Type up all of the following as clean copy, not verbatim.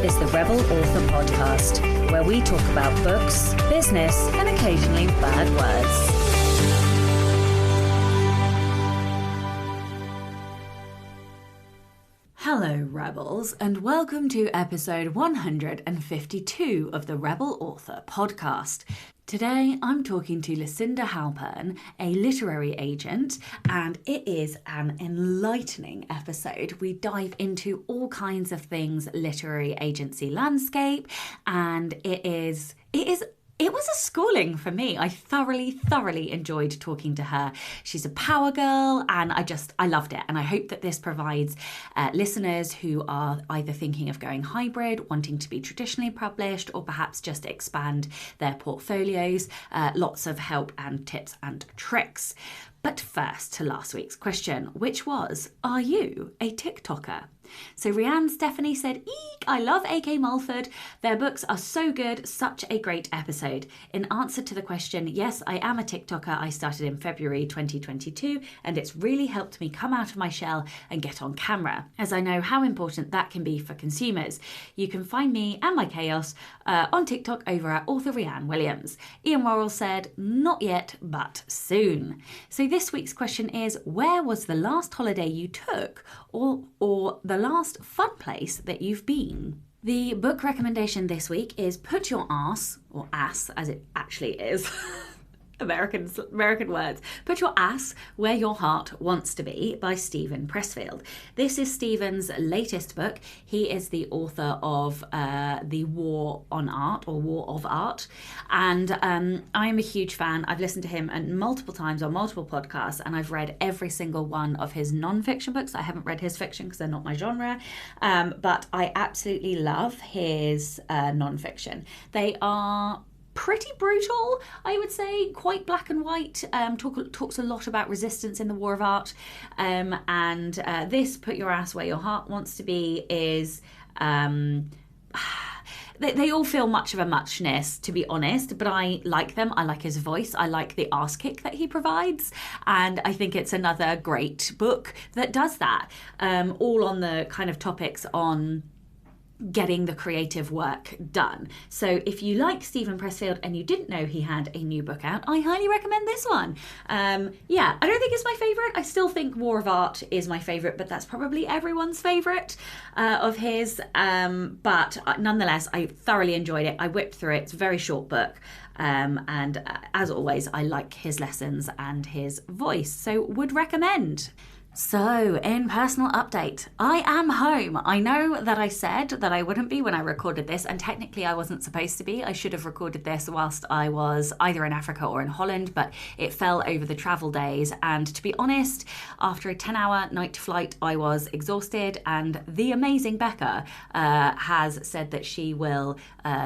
is the Rebel Author Podcast, where we talk about books, business, and occasionally bad words. Hello, Rebels, and welcome to episode 152 of the Rebel Author Podcast. Today, I'm talking to Lucinda Halpern, a literary agent, and it is an enlightening episode. We dive into all kinds of things literary agency landscape, and it was a schooling for me. I thoroughly enjoyed talking to her. She's a power girl and I loved it. And I hope that this provides listeners who are either thinking of going hybrid, wanting to be traditionally published, or perhaps just expand their portfolios, lots of help and tips and tricks. But first to last week's question, which was, are you a TikToker? So Rhiannon Stephanie said, eek, I love A.K. Mulford. Their books are so good, such a great episode. In answer to the question, yes, I am a TikToker. I started in February 2022 and it's really helped me come out of my shell and get on camera, as I know how important that can be for consumers. You can find me and my chaos on TikTok over at author Rhiannon Williams. Ian Worrell said, not yet, but soon. So this week's question is, where was the last holiday you took or the last fun place that you've been? The book recommendation this week is Put Your Ass, or Ass as it actually is, American words, Put Your Ass Where Your Heart Wants to Be by Steven Pressfield. This is Steven's latest book. He is the author of The War on Art, or War of Art, and I am a huge fan. I've listened to him multiple times on multiple podcasts, and I've read every single one of his non-fiction books. I haven't read his fiction because they're not my genre, but I absolutely love his non-fiction. They are pretty brutal, I would say, quite black and white, talks a lot about resistance in the War of Art, and this Put Your Ass Where Your Heart Wants to Be is they all feel much of a muchness, to be honest, but I like them. I like his voice. I like the arse kick that he provides, and I think it's another great book that does that, all on the kind of topics on getting the creative work done. So if you like Steven Pressfield and you didn't know he had a new book out, I highly recommend this one. I don't think it's my favourite. I still think War of Art is my favourite, but that's probably everyone's favourite of his. But nonetheless, I thoroughly enjoyed it. I whipped through it. It's a very short book. And as always, I like his lessons and his voice, so would recommend. So, in personal update, I am home. I know that I said that I wouldn't be when I recorded this, and technically I wasn't supposed to be. I should have recorded this whilst I was either in Africa or in Holland, but it fell over the travel days. And to be honest, after a 10-hour night flight, I was exhausted, and the amazing Becca has said that she will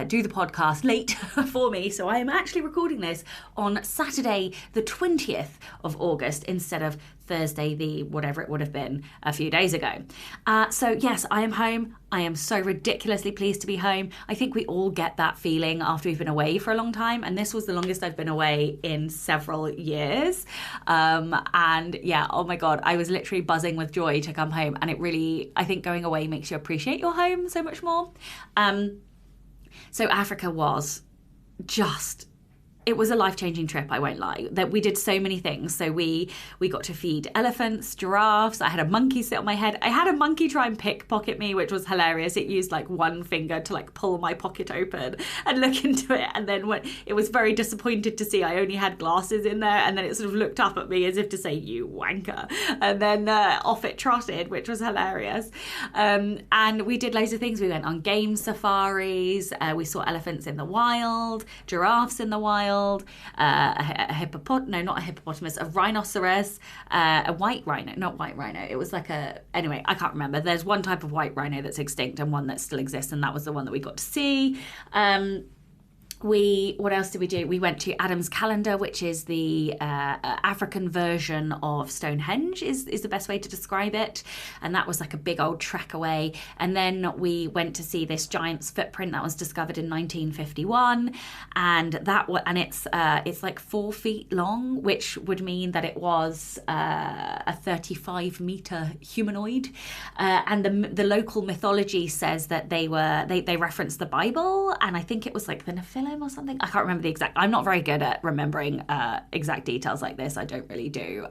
do the podcast late for me. So I am actually recording this on Saturday, the 20th of August, instead of Thursday, the whatever it would have been a few days ago. So yes, I am home. I am so ridiculously pleased to be home. I think we all get that feeling after we've been away for a long time, and this was the longest I've been away in several years. And yeah, oh my God, I was literally buzzing with joy to come home, and it really, I think going away makes you appreciate your home so much more. So Africa was just, it was a life-changing trip, I won't lie. That we did so many things. So we got to feed elephants, giraffes. I had a monkey sit on my head. I had a monkey try and pickpocket me, which was hilarious. It used like one finger to like pull my pocket open and look into it. And then when it was very disappointed to see I only had glasses in there. And then it sort of looked up at me as if to say, you wanker. And then off it trotted, which was hilarious. And we did loads of things. We went on game safaris. We saw elephants in the wild, giraffes in the wild. A rhinoceros, a white rhino, not white rhino. It was like anyway, I can't remember. There's one type of white rhino that's extinct and one that still exists, and that was the one that we got to see. what else did we do? We went to Adam's Calendar, which is the African version of Stonehenge, is the best way to describe it. And that was like a big old trek away. And then we went to see this giant's footprint that was discovered in 1951, and it's like 4 feet long, which would mean that it was a 35-meter humanoid. And the local mythology says that they reference the Bible, and I think it was like the Nephilim or something. I can't remember the exact. I'm not very good at remembering exact details like this. I don't really do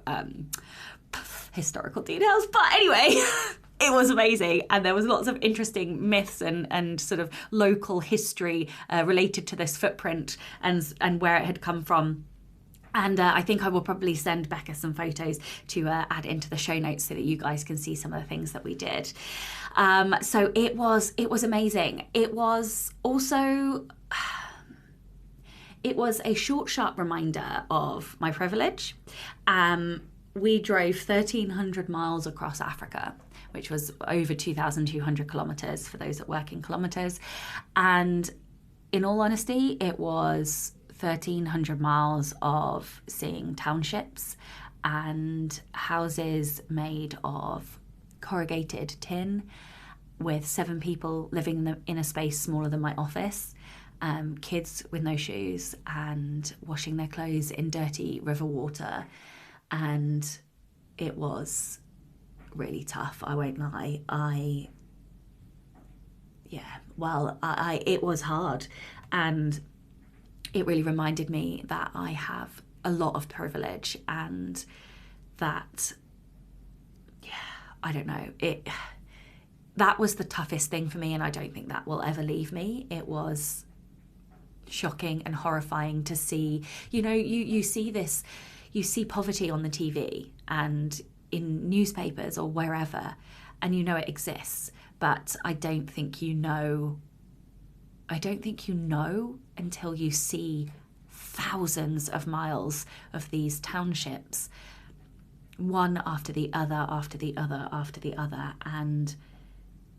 historical details, but anyway. It was amazing, and there was lots of interesting myths and sort of local history related to this footprint and where it had come from. And I think I will probably send Becca some photos to add into the show notes so that you guys can see some of the things that we did. So it was amazing. It was also... It was a short, sharp reminder of my privilege. We drove 1,300 miles across Africa, which was over 2,200 kilometres for those that work in kilometres. And in all honesty, it was 1,300 miles of seeing townships and houses made of corrugated tin with 7 people living in a space smaller than my office. Kids with no shoes and washing their clothes in dirty river water. And it was really tough, I won't lie. It was hard. And it really reminded me that I have a lot of privilege, and that, I don't know, that was the toughest thing for me, and I don't think that will ever leave me. It was shocking and horrifying to see, you see poverty on the TV and in newspapers or wherever, and it exists, but I don't think you know until you see thousands of miles of these townships, one after the other, after the other, after the other, and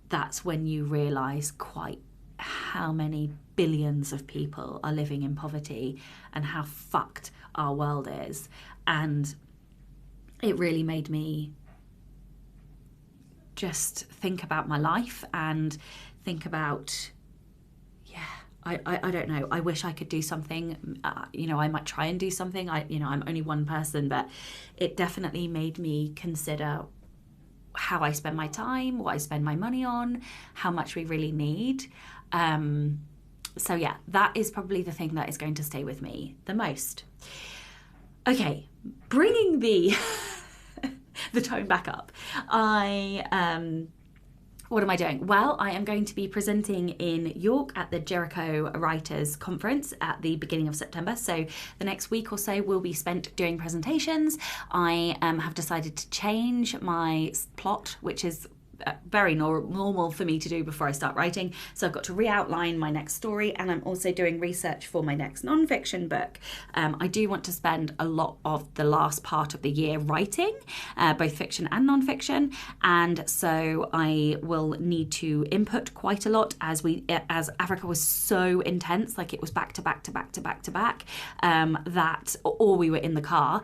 that's when you realise quite how many billions of people are living in poverty and how fucked our world is. And it really made me just think about my life and think about, I don't know, I wish I could do something, I might try and do something. I'm only one person, but it definitely made me consider how I spend my time, what I spend my money on, how much we really need. So yeah, that is probably the thing that is going to stay with me the most. Okay, bringing the tone back up. What am I doing? Well, I am going to be presenting in York at the Jericho Writers Conference at the beginning of September. So the next week or so will be spent doing presentations. I have decided to change my plot, which is very normal for me to do before I start writing. So I've got to re-outline my next story, and I'm also doing research for my next non-fiction book. I do want to spend a lot of the last part of the year writing, both fiction and non-fiction, and so I will need to input quite a lot as Africa was so intense, like it was back to back to back to back to back, or we were in the car.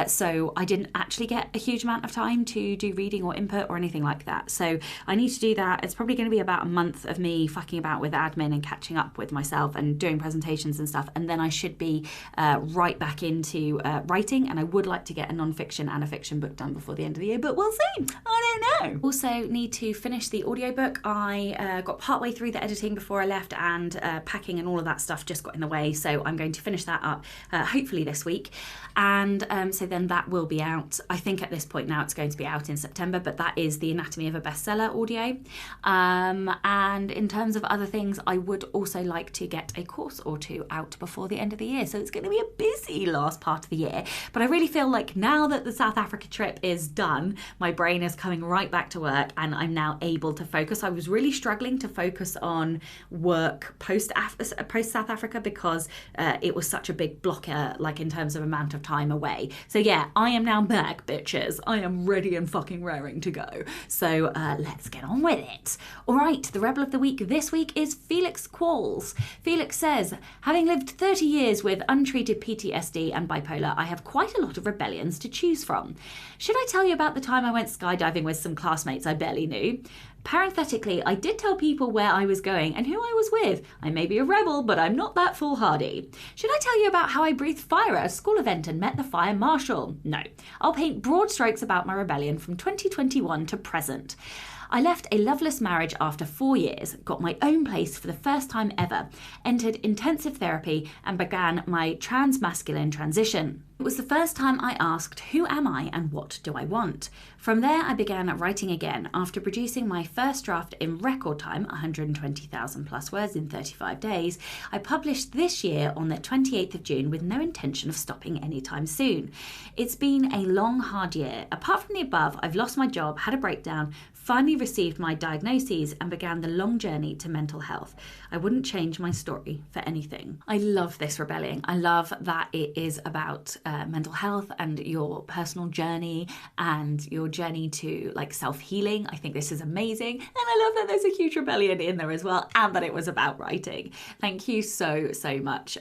So I didn't actually get a huge amount of time to do reading or input or anything like that. So I need to do that. It's probably going to be about a month of me fucking about with admin and catching up with myself and doing presentations and stuff. And then I should be right back into writing. And I would like to get a non-fiction and a fiction book done before the end of the year, but we'll see. I don't know. Also need to finish the audiobook. I got partway through the editing before I left, and packing and all of that stuff just got in the way. So I'm going to finish that up hopefully this week. And so then that will be out. I think at this point now it's going to be out in September, but that is the Anatomy of a Bestseller audio. And in terms of other things, I would also like to get a course or two out before the end of the year. So it's going to be a busy last part of the year. But I really feel like now that the South Africa trip is done, my brain is coming right back to work and I'm now able to focus. I was really struggling to focus on work post South Africa because it was such a big blocker, like in terms of amount of time away. So yeah, I am now back, bitches. I am ready and fucking raring to go. So let's get on with it. All right, the Rebel of the Week this week is Felix Qualls. Felix says, having lived 30 years with untreated PTSD and bipolar, I have quite a lot of rebellions to choose from. Should I tell you about the time I went skydiving with some classmates I barely knew? Parenthetically, I did tell people where I was going and who I was with. I may be a rebel, but I'm not that foolhardy. Should I tell you about how I breathed fire at a school event and met the fire marshal? No. I'll paint broad strokes about my rebellion from 2021 to present. I left a loveless marriage after 4 years, got my own place for the first time ever, entered intensive therapy, and began my trans-masculine transition. It was the first time I asked, who am I and what do I want? From there, I began writing again. After producing my first draft in record time, 120,000 plus words in 35 days, I published this year on the 28th of June with no intention of stopping anytime soon. It's been a long, hard year. Apart from the above, I've lost my job, had a breakdown, finally received my diagnoses, and began the long journey to mental health. I wouldn't change my story for anything. I love this rebellion. I love that it is about mental health and your personal journey and your journey to like self-healing. I think this is amazing. And I love that there's a huge rebellion in there as well, and that it was about writing. Thank you so much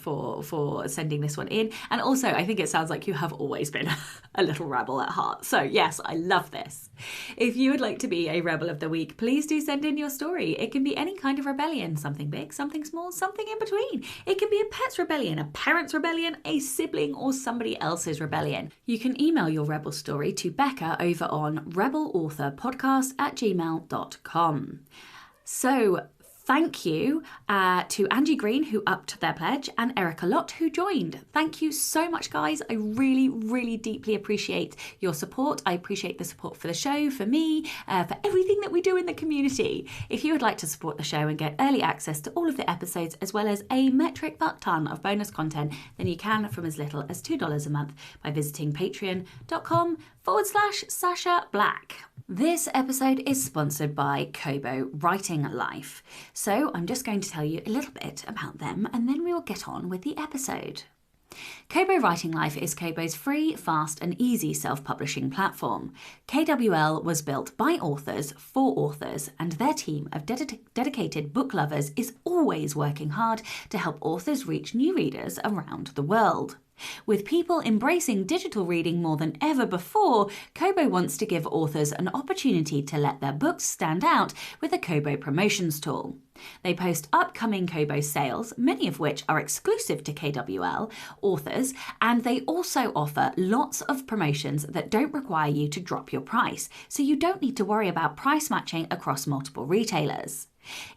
for sending this one in. And also, I think it sounds like you have always been a little rebel at heart. So yes, I love this. If you would like to be a Rebel of the Week, please do send in your story. It can be any kind of rebellion, something big, something small, something in between. It can be a pet's rebellion, a parent's rebellion, a sibling, or somebody else's rebellion. You can email your rebel story to Becca over on rebelauthorpodcast@gmail.com. So thank you to Angie Green, who upped their pledge, and Erica Lott, who joined. Thank you so much, guys. I really deeply appreciate your support. I appreciate the support for the show, for me, for everything that we do in the community. If you would like to support the show and get early access to all of the episodes, as well as a metric butt ton of bonus content, then you can from as little as $2 a month by visiting patreon.com/Sasha Black. This episode is sponsored by Kobo Writing Life. So I'm just going to tell you a little bit about them and then we will get on with the episode. Kobo Writing Life is Kobo's free, fast and easy self-publishing platform. KWL was built by authors for authors, and their team of dedicated book lovers is always working hard to help authors reach new readers around the world. With people embracing digital reading more than ever before, Kobo wants to give authors an opportunity to let their books stand out with a Kobo Promotions tool. They post upcoming Kobo sales, many of which are exclusive to KWL authors, and they also offer lots of promotions that don't require you to drop your price, so you don't need to worry about price matching across multiple retailers.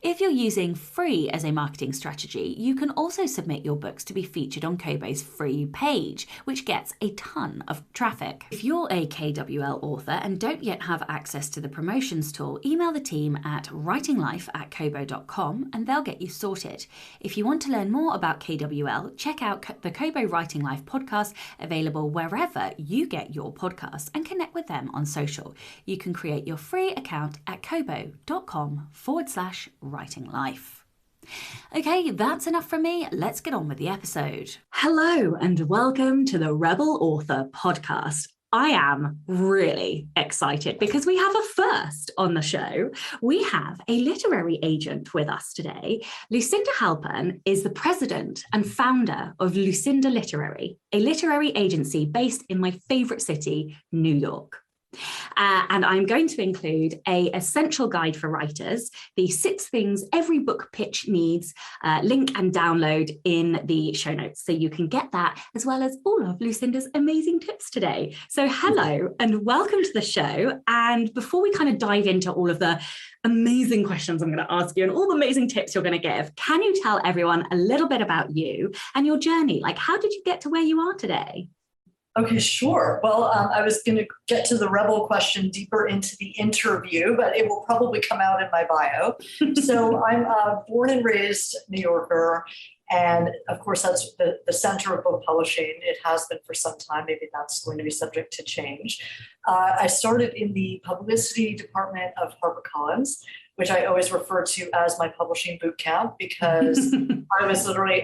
If you're using free as a marketing strategy, you can also submit your books to be featured on Kobo's free page, which gets a ton of traffic. If you're a KWL author and don't yet have access to the promotions tool, email the team at writinglife@kobo.com and they'll get you sorted. If you want to learn more about KWL, check out the Kobo Writing Life podcast, available wherever you get your podcasts, and connect with them on social. You can create your free account at kobo.com/writing life. Okay, that's enough from me. Let's get on with the episode. Hello and welcome to the Rebel Author podcast. I am really excited because we have a first on the show. We have a literary agent with us today. Lucinda Halpern is the president and founder of Lucinda Literary, a literary agency based in my favorite city, New York. And I'm going to include a essential guide for writers, the 6 things every book pitch needs, link and download in the show notes. So you can get that as well as all of Lucinda's amazing tips today. So hello and welcome to the show. And before we kind of dive into all of the amazing questions I'm going to ask you and all the amazing tips you're going to give, can you tell everyone a little bit about you and your journey? Like, how did you get to where you are today? Okay, sure. Well, I was going to get to the rebel question deeper into the interview, but it will probably come out in my bio. So I'm born and raised New Yorker. And of course, that's the center of book publishing. It has been for some time. Maybe that's going to be subject to change. I started in the publicity department of HarperCollins, which I always refer to as my publishing boot camp, because I was literally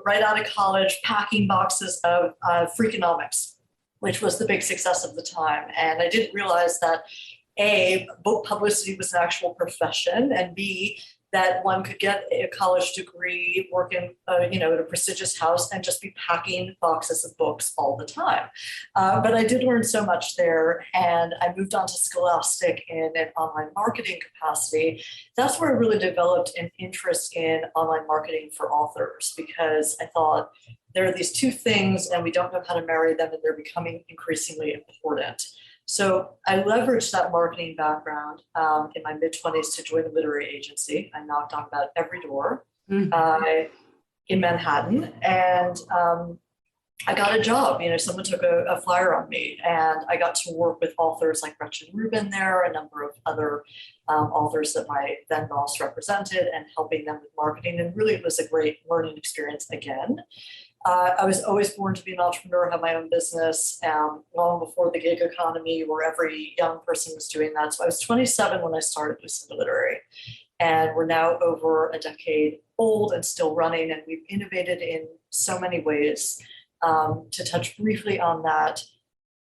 right out of college packing boxes of Freakonomics, which was the big success of the time. And I didn't realize that A, book publicity was an actual profession, and B, that one could get a college degree, work in, at a prestigious house, and just be packing boxes of books all the time. But I did learn so much there, and I moved on to Scholastic in an online marketing capacity. That's where I really developed an interest in online marketing for authors, because I thought there are these two things, and we don't know how to marry them, and they're becoming increasingly important. So I leveraged that marketing background in my mid-20s to join a literary agency. I knocked on about every door in Manhattan, and I got a job. Someone took a flyer on me, and I got to work with authors like Gretchen Rubin there, a number of other authors that my then boss represented, and helping them with marketing. And really, it was a great learning experience again. I was always born to be an entrepreneur, have my own business, long before the gig economy where every young person was doing that. So I was 27 when I started Lucinda Literary, and we're now over a decade old and still running, and we've innovated in so many ways. To touch briefly on that,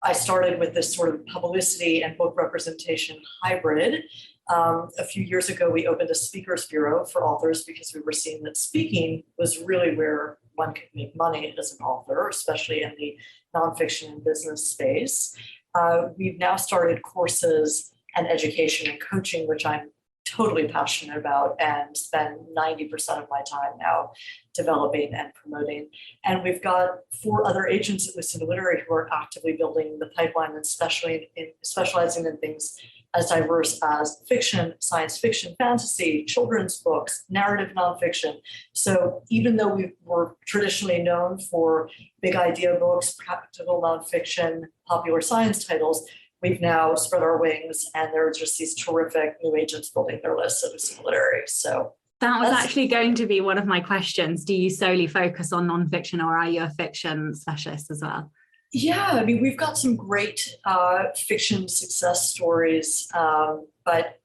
I started with this sort of publicity and book representation hybrid. A few years ago, we opened a speakers bureau for authors because we were seeing that speaking was really where one could make money as an author, especially in the nonfiction and business space. We've now started courses and education and coaching, which I'm totally passionate about, and spend 90% of my time now developing and promoting. And we've got 4 other agents at Lucinda Literary who are actively building the pipeline and specializing in things as diverse as fiction, science fiction, fantasy, children's books, narrative nonfiction. So even though we were traditionally known for big idea books, practical nonfiction, popular science titles, we've now spread our wings, and there are just these terrific new agents building their lists at Lucinda Literary. So that was actually going to be one of my questions. Do you solely focus on nonfiction, or are you a fiction specialist as well? Yeah, we've got some great fiction success stories, but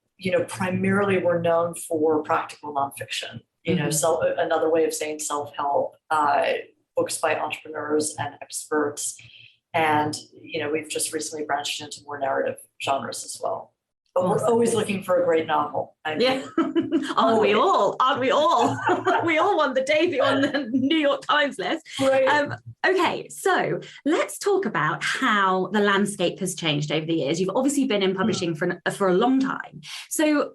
primarily we're known for practical nonfiction. Another way of saying self-help, books by entrepreneurs and experts, and we've just recently branched into more narrative genres as well. But we're always looking for a great novel. Yeah. Aren't we all? We all want the debut on the New York Times list. Right. Okay, so let's talk about how the landscape has changed over the years. You've obviously been in publishing for a long time. So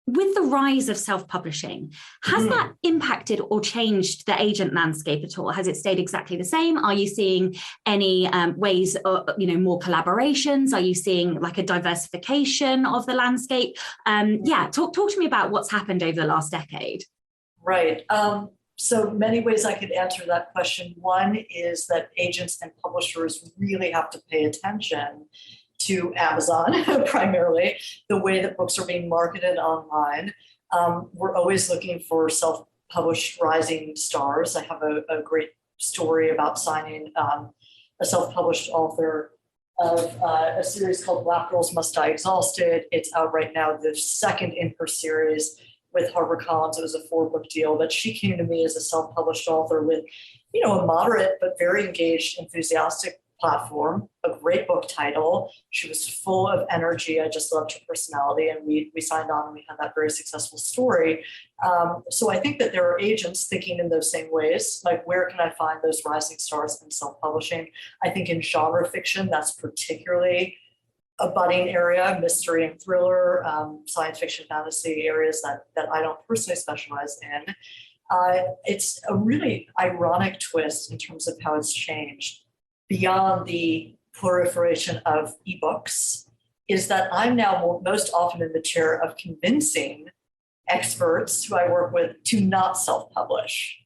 with the rise of self-publishing, has that impacted or changed the agent landscape at all? Has it stayed exactly the same? Are you seeing any ways of, more collaborations? Are you seeing like a diversification of the landscape? Talk to me about what's happened over the last decade. Right. So many ways I could answer that question. One is that agents and publishers really have to pay attention to Amazon, primarily, the way that books are being marketed online. We're always looking for self-published rising stars. I have a great story about signing a self-published author of a series called Black Girls Must Die Exhausted. It's out right now, the second in her series with HarperCollins. It was a 4-book deal, but she came to me as a self-published author with, a moderate but very engaged, enthusiastic platform, a great book title. She was full of energy. I just loved her personality, and we signed on, and we had that very successful story. So I think that there are agents thinking in those same ways, like where can I find those rising stars in self-publishing? I think in genre fiction, that's particularly a budding area, mystery and thriller, science fiction, fantasy areas that I don't personally specialize in. It's a really ironic twist in terms of how it's changed. Beyond the proliferation of ebooks, is that I'm now most often in the chair of convincing experts who I work with to not self-publish,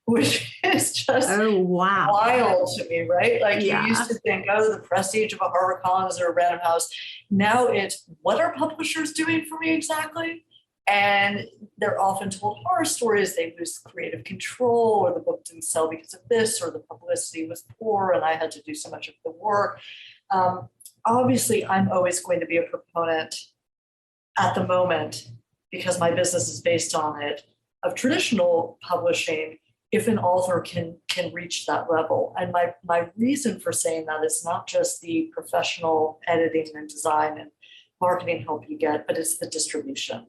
which is just wild to me, right? Like you used to think, the prestige of a HarperCollins or a Random House. Now it's, what are publishers doing for me exactly? And they're often told horror stories. They lose creative control, or the book didn't sell because of this, or the publicity was poor and I had to do so much of the work. Obviously, I'm always going to be a proponent at the moment, because my business is based on it, of traditional publishing if an author can reach that level. And my reason for saying that is not just the professional editing and design and marketing help you get, but it's the distribution.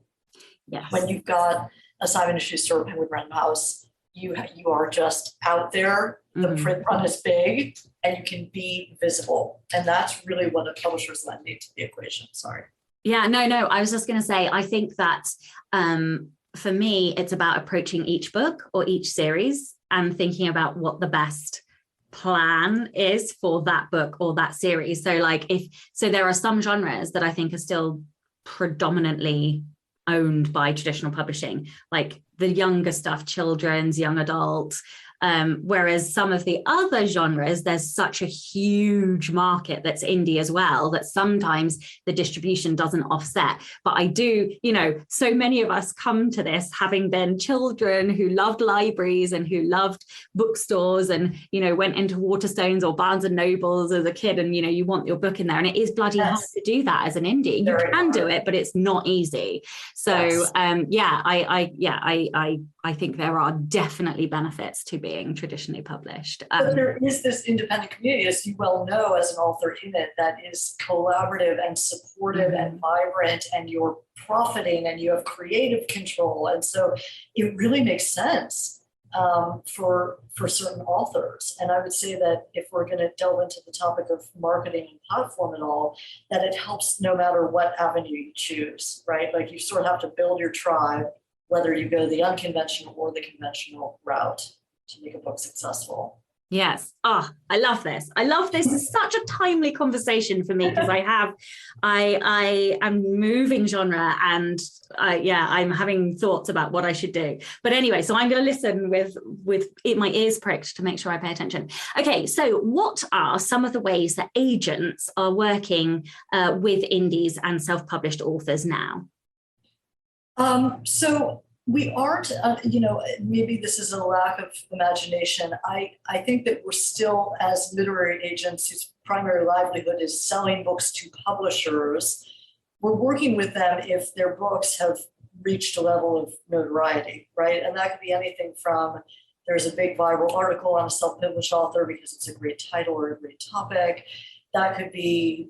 Yes. When you've got a Simon & Schuster or Penguin Random House, you are just out there. The print run is big, and you can be visible, and that's really what a publisher's lend need to the equation. Sorry. Yeah, no. I was just going to say, I think that for me, it's about approaching each book or each series and thinking about what the best plan is for that book or that series. So there are some genres that I think are still predominantly owned by traditional publishing, like the younger stuff, children's, young adult. Whereas some of the other genres, there's such a huge market that's indie as well, that sometimes the distribution doesn't offset. But I do, so many of us come to this having been children who loved libraries and who loved bookstores and, went into Waterstones or Barnes and Nobles as a kid, and, you want your book in there. And it is bloody hard to do that as an indie. You can do it, but it's not easy. So, I think there are definitely benefits to being traditionally published. But there is this independent community, as you well know, as an author in it, that is collaborative and supportive and vibrant, and you're profiting and you have creative control. And so it really makes sense for certain authors. And I would say that if we're going to delve into the topic of marketing and platform at all, that it helps no matter what avenue you choose, right? Like you sort of have to build your tribe, whether you go the unconventional or the conventional route to make a book successful. Yes. Oh, I love this. It's such a timely conversation for me because I am moving genre, and I'm having thoughts about what I should do. But anyway, so I'm going to listen with my ears pricked to make sure I pay attention. Okay. So what are some of the ways that agents are working with indies and self-published authors now? So we aren't, maybe this is a lack of imagination. I think that we're still, as literary agents whose primary livelihood is selling books to publishers, we're working with them if their books have reached a level of notoriety, right? And that could be anything from there's a big viral article on a self-published author because it's a great title or a great topic. That could be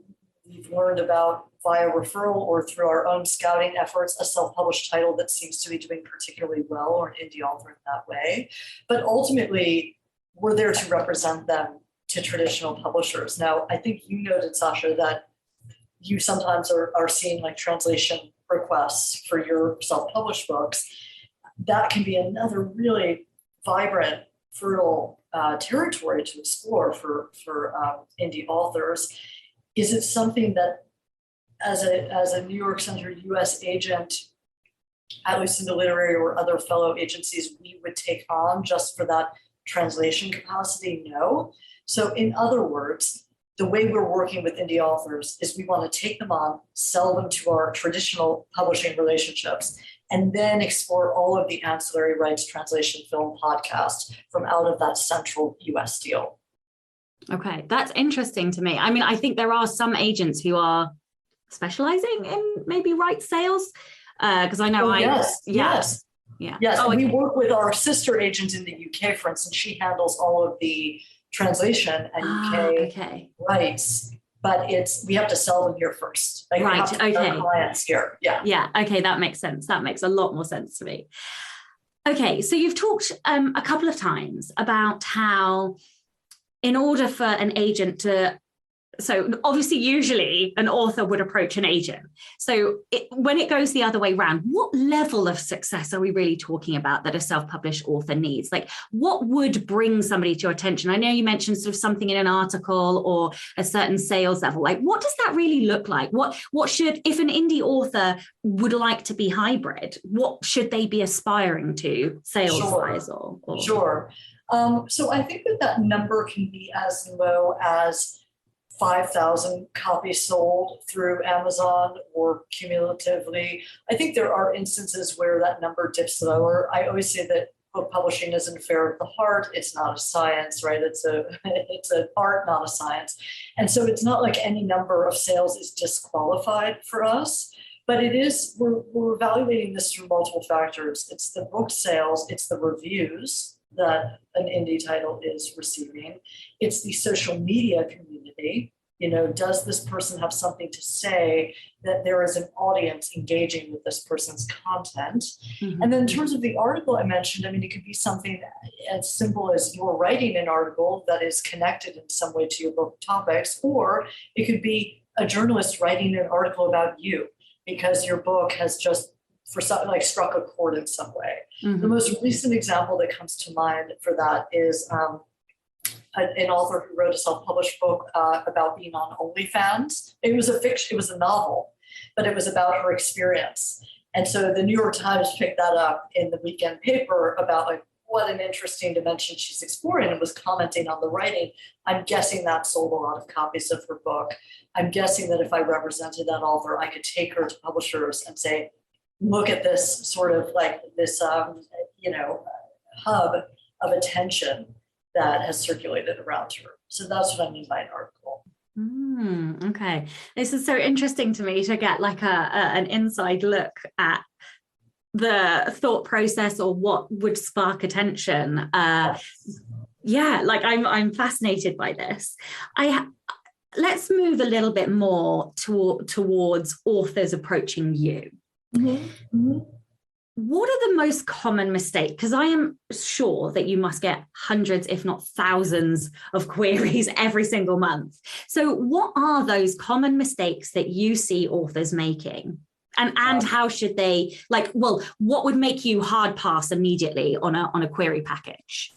we've learned about via referral or through our own scouting efforts, a self-published title that seems to be doing particularly well, or an indie author in that way. But ultimately, we're there to represent them to traditional publishers. Now, I think you noted, Sasha, that you sometimes are seeing like translation requests for your self-published books. That can be another really vibrant, fertile territory to explore for indie authors. Is it something that, as a New York-centered U.S. agent at Lucinda Literary or other fellow agencies, we would take on just for that translation capacity? No. So in other words, the way we're working with indie authors is we want to take them on, sell them to our traditional publishing relationships, and then explore all of the ancillary rights, translation, film, podcast from out of that central U.S. deal. Okay, that's interesting to me. I mean, I think there are some agents who are specializing in maybe rights sales, because I know Yes. Oh, we work with our sister agent in the UK, for instance. She handles all of the translation and UK rights, but we have to sell them here first. Like, right. Okay. Our clients here. Yeah. Yeah. Okay, that makes sense. That makes a lot more sense to me. Okay, so you've talked a couple of times about how, in order for an agent to, so obviously usually an author would approach an agent. So when it goes the other way around, what level of success are we really talking about that a self-published author needs? Like, what would bring somebody to your attention? I know you mentioned sort of something in an article or a certain sales level. Like, what does that really look like? What should, if an indie author would like to be hybrid, what should they be aspiring to sales-wise? Sure. So I think that number can be as low as 5,000 copies sold through Amazon or cumulatively. I think there are instances where that number dips lower. I always say that book publishing isn't fair at the heart. It's not a science, right? It's an art, not a science. And so it's not like any number of sales is disqualified for us, but it is, we're evaluating this through multiple factors. It's the book sales, it's the reviews that an indie title is receiving. It's the social media community, Does this person have something to say that there is an audience engaging with this person's content? Mm-hmm. And then in terms of the article I mentioned, it could be something as simple as you're writing an article that is connected in some way to your book topics, or it could be a journalist writing an article about you because your book has just for something like struck a chord in some way. Mm-hmm. The most recent example that comes to mind for that is an author who wrote a self-published book about being on OnlyFans. It was a fiction, it was a novel, but it was about her experience. And so the New York Times picked that up in the weekend paper about like what an interesting dimension she's exploring, and was commenting on the writing. I'm guessing that sold a lot of copies of her book. I'm guessing that if I represented that author, I could take her to publishers and say, look at this sort of like this, hub of attention that has circulated around her. So that's what I mean by an article. Okay. This is so interesting to me to get like an inside look at the thought process or what would spark attention. Like I'm fascinated by this. Let's move a little bit more towards authors approaching you. Mm-hmm. Mm-hmm. What are the most common mistakes? Because I am sure that you must get hundreds, if not thousands, of queries every single month. So what are those common mistakes that you see authors making? And how should they, what would make you hard pass immediately on a query package?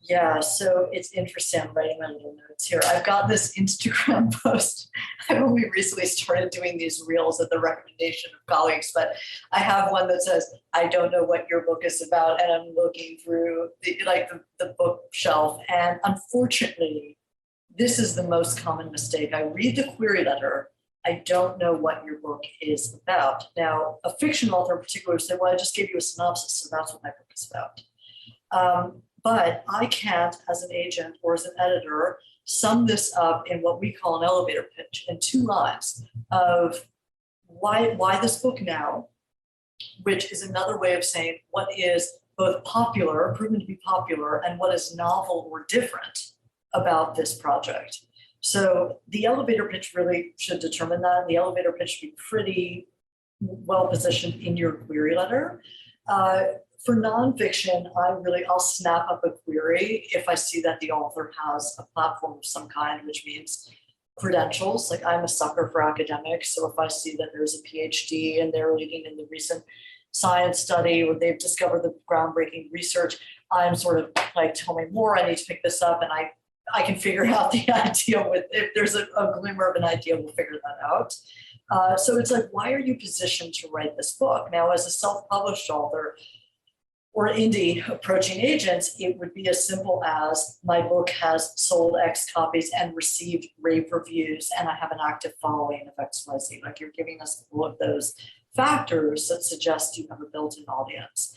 Yeah, so it's interesting. I'm writing my little notes here. I've got this Instagram post. I've only recently started doing these reels at the recommendation of colleagues, but I have one that says, I don't know what your book is about. And I'm looking through the bookshelf. And unfortunately, this is the most common mistake. I read the query letter. I don't know what your book is about. Now, a fiction author in particular said, well, I just gave you a synopsis, so that's what my book is about. But I can't, as an agent or as an editor, sum this up in what we call an elevator pitch in 2 lines of why this book now, which is another way of saying what is both popular, proven to be popular, and what is novel or different about this project. So the elevator pitch really should determine that. The elevator pitch should be pretty well positioned in your query letter. For nonfiction, I'll snap up a query if I see that the author has a platform of some kind, which means credentials. Like I'm a sucker for academics. So if I see that there's a PhD and they're leading in the recent science study or they've discovered the groundbreaking research, I'm sort of like, tell me more, I need to pick this up. And I can figure out the idea if there's a glimmer of an idea, we'll figure that out. So it's like, why are you positioned to write this book? Now, as a self-published author, or indie approaching agents, it would be as simple as my book has sold X copies and received rave reviews, and I have an active following of XYZ. Like you're giving us all of those factors that suggest you have a built-in audience.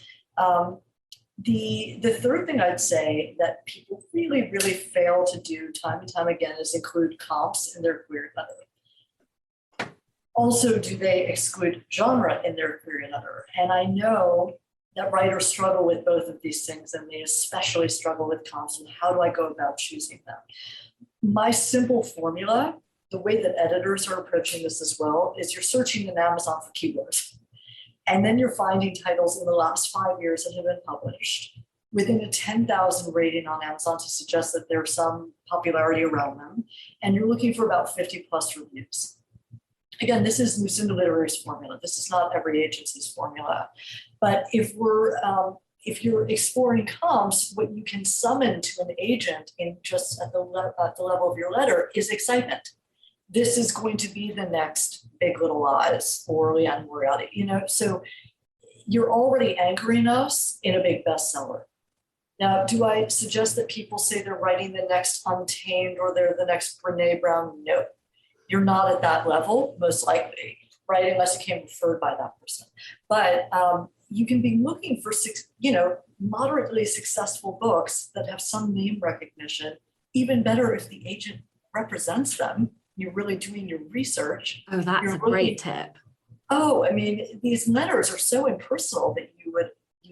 The third thing I'd say that people really, really fail to do time and time again is include comps in their query letter. Also, do they exclude genre in their query letter? And I know that writers struggle with both of these things, and they especially struggle with comps and how do I go about choosing them? My simple formula, the way that editors are approaching this as well, is you're searching in Amazon for keywords. And then you're finding titles in the last 5 years that have been published within a 10,000 rating on Amazon to suggest that there's some popularity around them. And you're looking for about 50 plus reviews. Again, this is Lucinda Literary's formula. This is not every agency's formula. But if you're exploring comps, what you can summon to an agent in just at the level of your letter is excitement. This is going to be the next Big Little Lies or Leanne Moriarty, so you're already anchoring us in a big bestseller. Now, do I suggest that people say they're writing the next Untamed or they're the next Brene Brown? No, you're not at that level, most likely, right? Unless you came referred by that person. But you can be looking for, moderately successful books that have some name recognition, even better if the agent represents them. You're really doing your research. Oh, that's a great tip. Oh, I mean, these letters are so impersonal that you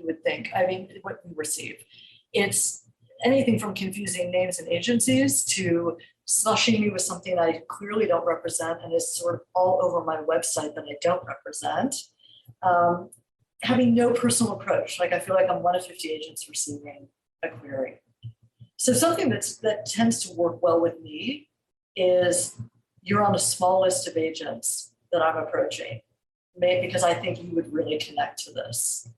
would think. I mean, what you receive, it's anything from confusing names and agencies to slushing me with something I clearly don't represent and is sort of all over my website that I don't represent. Having no personal approach. Like I feel like I'm one of 50 agents receiving a query. So something that tends to work well with me is you're on a small list of agents that I'm approaching, maybe because I think you would really connect to this.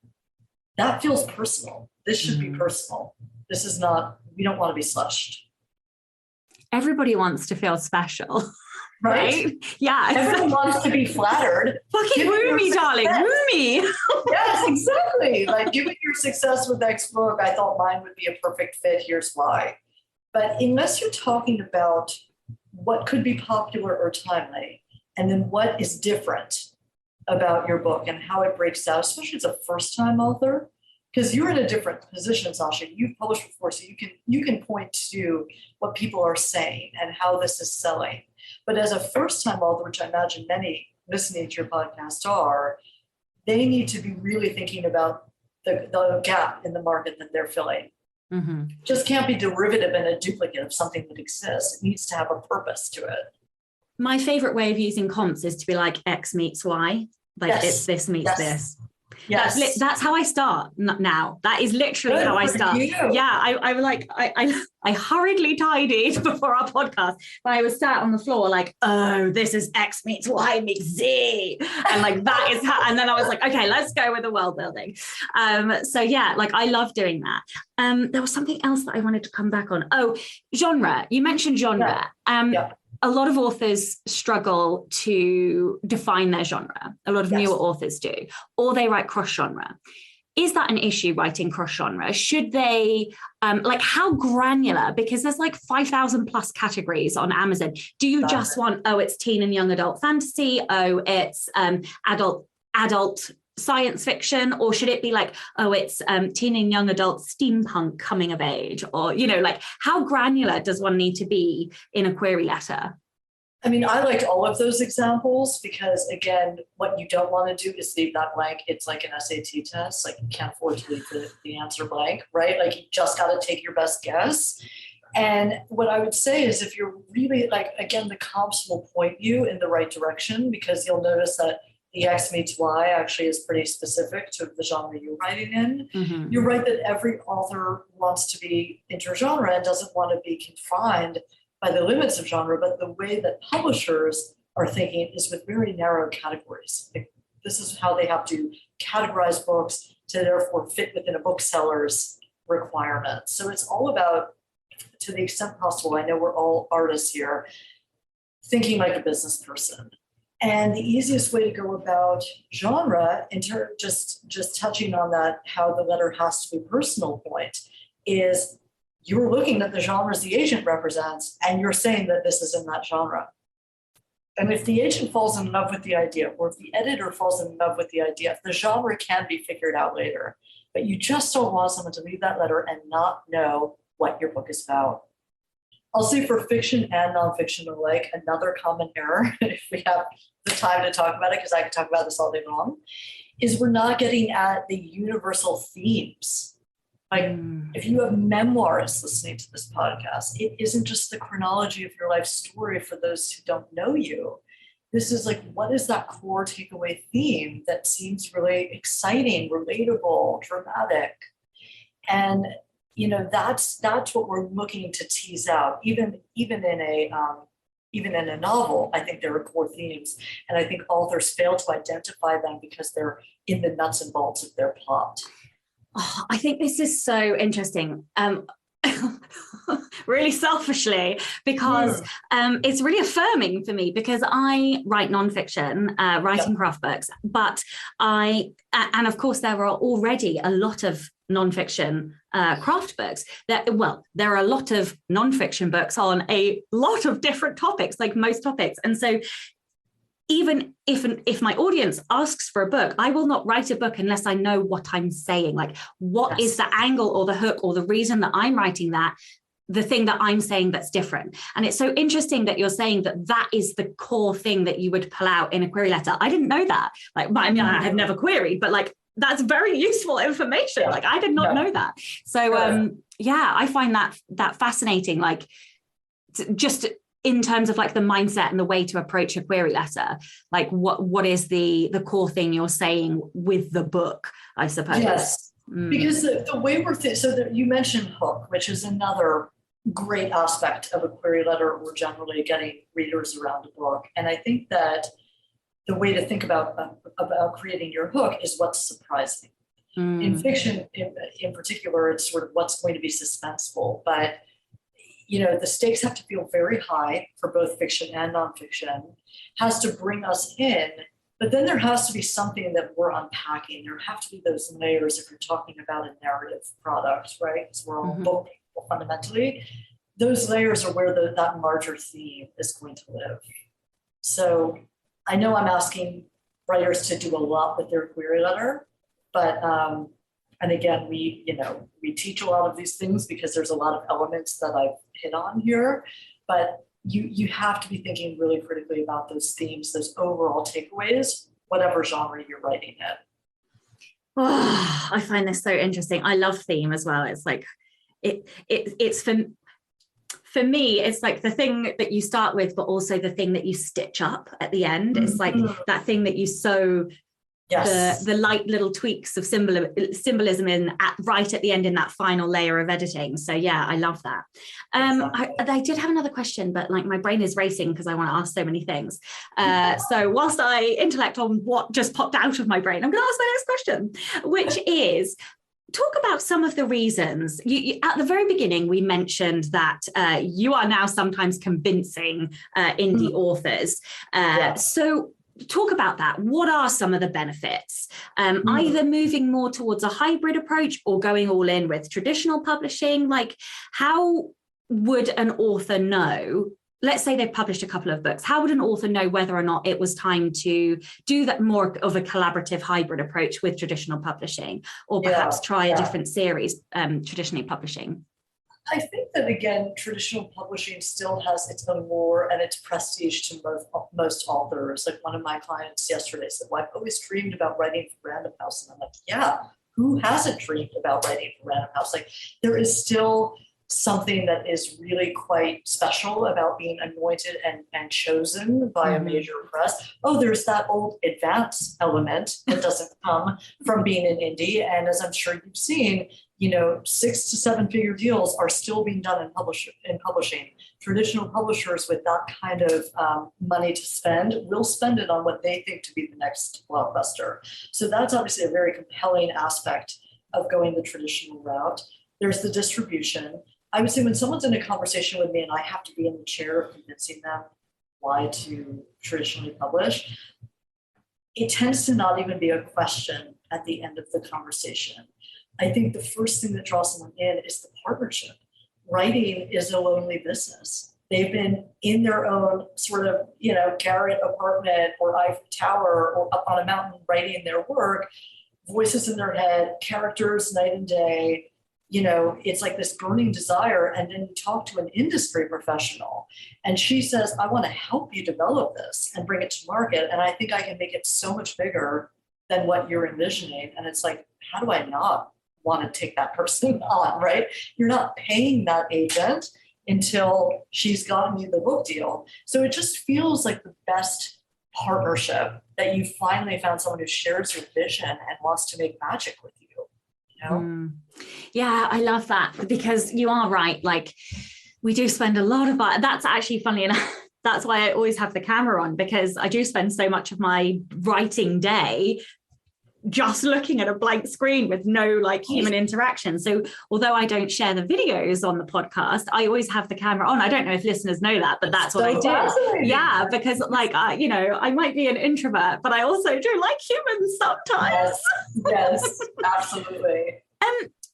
That feels personal. This should be personal. This is not, we don't want to be slushed. Everybody wants to feel special. Right? Yeah. Everyone wants to be flattered. Fucking woo me, darling. Woo me. Yes, exactly. Like, given your success with X book, I thought mine would be a perfect fit. Here's why. But unless you're talking about what could be popular or timely, and then what is different about your book and how it breaks out, especially as a first-time author, because you're in a different position, Sasha. You've published before, so you can point to what people are saying and how this is selling. But as a first-time author, which I imagine many listening to your podcast are, they need to be really thinking about the gap in the market that they're filling. Mm-hmm. Just can't be derivative and a duplicate of something that exists. It needs to have a purpose to it. My favorite way of using comps is to be like X meets Y. Like it's this meets this. Yes. That's how I start now. That is literally how I start. Yeah, I hurriedly tidied before our podcast, but I was sat on the floor like, oh, this is X meets Y meets Z, and like that is how. And then I was like, okay, let's go with the world building. So yeah, like I love doing that. There was something else that I wanted to come back on. Oh, genre. You mentioned genre. A lot of authors struggle to define their genre. A lot of newer authors do, or they write cross-genre. Is that an issue, writing cross-genre? Should they, like how granular? Because there's like 5,000 plus categories on Amazon. Do you just want, it's teen and young adult fantasy? Oh, it's adult science fiction? Or should it be like, it's teen and young adult steampunk coming of age? Or, like how granular does one need to be in a query letter? I mean, I liked all of those examples because, again, what you don't want to do is leave that blank. It's like an SAT test. Like you can't afford to leave the answer blank, right? Like you just got to take your best guess. And what I would say is if you're really like, again, the comps will point you in the right direction because you'll notice that the X meets Y actually is pretty specific to the genre you're writing in. Mm-hmm. You're right that every author wants to be intergenre and doesn't want to be confined by the limits of genre, but the way that publishers are thinking is with very narrow categories. Like, this is how they have to categorize books to therefore fit within a bookseller's requirements. So it's all about, to the extent possible, I know we're all artists here, thinking like a business person. And the easiest way to go about genre, just touching on that, how the letter has to be personal point, is you're looking at the genres the agent represents, and you're saying that this is in that genre. And if the agent falls in love with the idea, or if the editor falls in love with the idea, the genre can be figured out later. But you just don't want someone to read that letter and not know what your book is about. I'll say for fiction and nonfiction alike, another common error, if we have the time to talk about it, because I could talk about this all day long, is we're not getting at the universal themes. Like if you have memoirists listening to this podcast, it isn't just the chronology of your life story for those who don't know you. This is like, what is that core takeaway theme that seems really exciting, relatable, dramatic? And that's what we're looking to tease out. Even in a novel, I think there are core themes, and I think authors fail to identify them because they're in the nuts and bolts of their plot. Oh, I think this is so interesting. Really selfishly, because it's really affirming for me because I write nonfiction, writing craft books, but and of course there are already a lot of nonfiction craft books. There are a lot of nonfiction books on a lot of different topics, like most topics. And so even if my audience asks for a book, I will not write a book unless I know what I'm saying. Like, what is the angle or the hook or the reason that I'm writing that, the thing that I'm saying that's different. And it's so interesting that you're saying that is the core thing that you would pull out in a query letter. I didn't know that. Like, I mean, I have never queried, but like, that's very useful information. Like, I did not know that. So, I find that fascinating. Like, just in terms of like the mindset and the way to approach a query letter, like what is the core thing you're saying with the book, I suppose? Yes, because the way we're you mentioned hook, which is another great aspect of a query letter or generally getting readers around a book. And I think that the way to think about creating your hook is what's surprising. In fiction, in particular, it's sort of what's going to be suspenseful. But the stakes have to feel very high for both fiction and nonfiction. Has to bring us in, but then there has to be something that we're unpacking. There have to be those layers if you're talking about a narrative product, right? Because we're all book people fundamentally. Those layers are where that larger theme is going to live. So I know I'm asking writers to do a lot with their query letter, but and again, we teach a lot of these things because there's a lot of elements that I've hit on here, but you have to be thinking really critically about those themes, those overall takeaways, whatever genre you're writing in. Oh, I find this so interesting. I love theme as well. It's like it's for me, it's like the thing that you start with, but also the thing that you stitch up at the end. It's like that thing that you sew the light little tweaks of symbolism in right at the end in that final layer of editing. So yeah, I love that. I did have another question, but like my brain is racing because I want to ask so many things. So whilst I intellect on what just popped out of my brain, I'm going to ask my next question, which is, talk about some of the reasons. You, at the very beginning, we mentioned that you are now sometimes convincing indie authors. So talk about that. What are some of the benefits? Either moving more towards a hybrid approach or going all in with traditional publishing? Like, how would an author know? Let's say they've published a couple of books. How would an author know whether or not it was time to do that more of a collaborative hybrid approach with traditional publishing, or perhaps try a different series, traditionally publishing? I think that, again, traditional publishing still has its own lore and its prestige to most authors. Like one of my clients yesterday said, well, I've always dreamed about writing for Random House. And I'm like, yeah, who hasn't dreamed about writing for Random House? Like, there is still something that is really quite special about being anointed and chosen by a major press. Oh, there's that old advance element that doesn't come from being an indie. And as I'm sure you've seen, 6 to 7 figure deals are still being done in publishing. Traditional publishers with that kind of money to spend will spend it on what they think to be the next blockbuster. So that's obviously a very compelling aspect of going the traditional route. There's the distribution. I would say when someone's in a conversation with me and I have to be in the chair of convincing them why to traditionally publish, it tends to not even be a question at the end of the conversation. I think the first thing that draws someone in is the partnership. Writing is a lonely business. They've been in their own sort of, garret apartment or Eiffel Tower or up on a mountain writing their work, voices in their head, characters night and day. It's like this burning desire. And then you talk to an industry professional and she says, I want to help you develop this and bring it to market. And I think I can make it so much bigger than what you're envisioning. And it's like, how do I not want to take that person on, right? You're not paying that agent until she's gotten you the book deal. So it just feels like the best partnership that you finally found someone who shares your vision and wants to make magic with you. Yeah, I love that, because you are right. Like, we do spend a lot of that's actually funny enough. That's why I always have the camera on, because I do spend so much of my writing day just looking at a blank screen with no human interaction. So although I don't share the videos on the podcast, I always have the camera on. I don't know if listeners know that, but that's what I do. Yeah, because I might be an introvert, but I also do like humans sometimes. Yes, absolutely.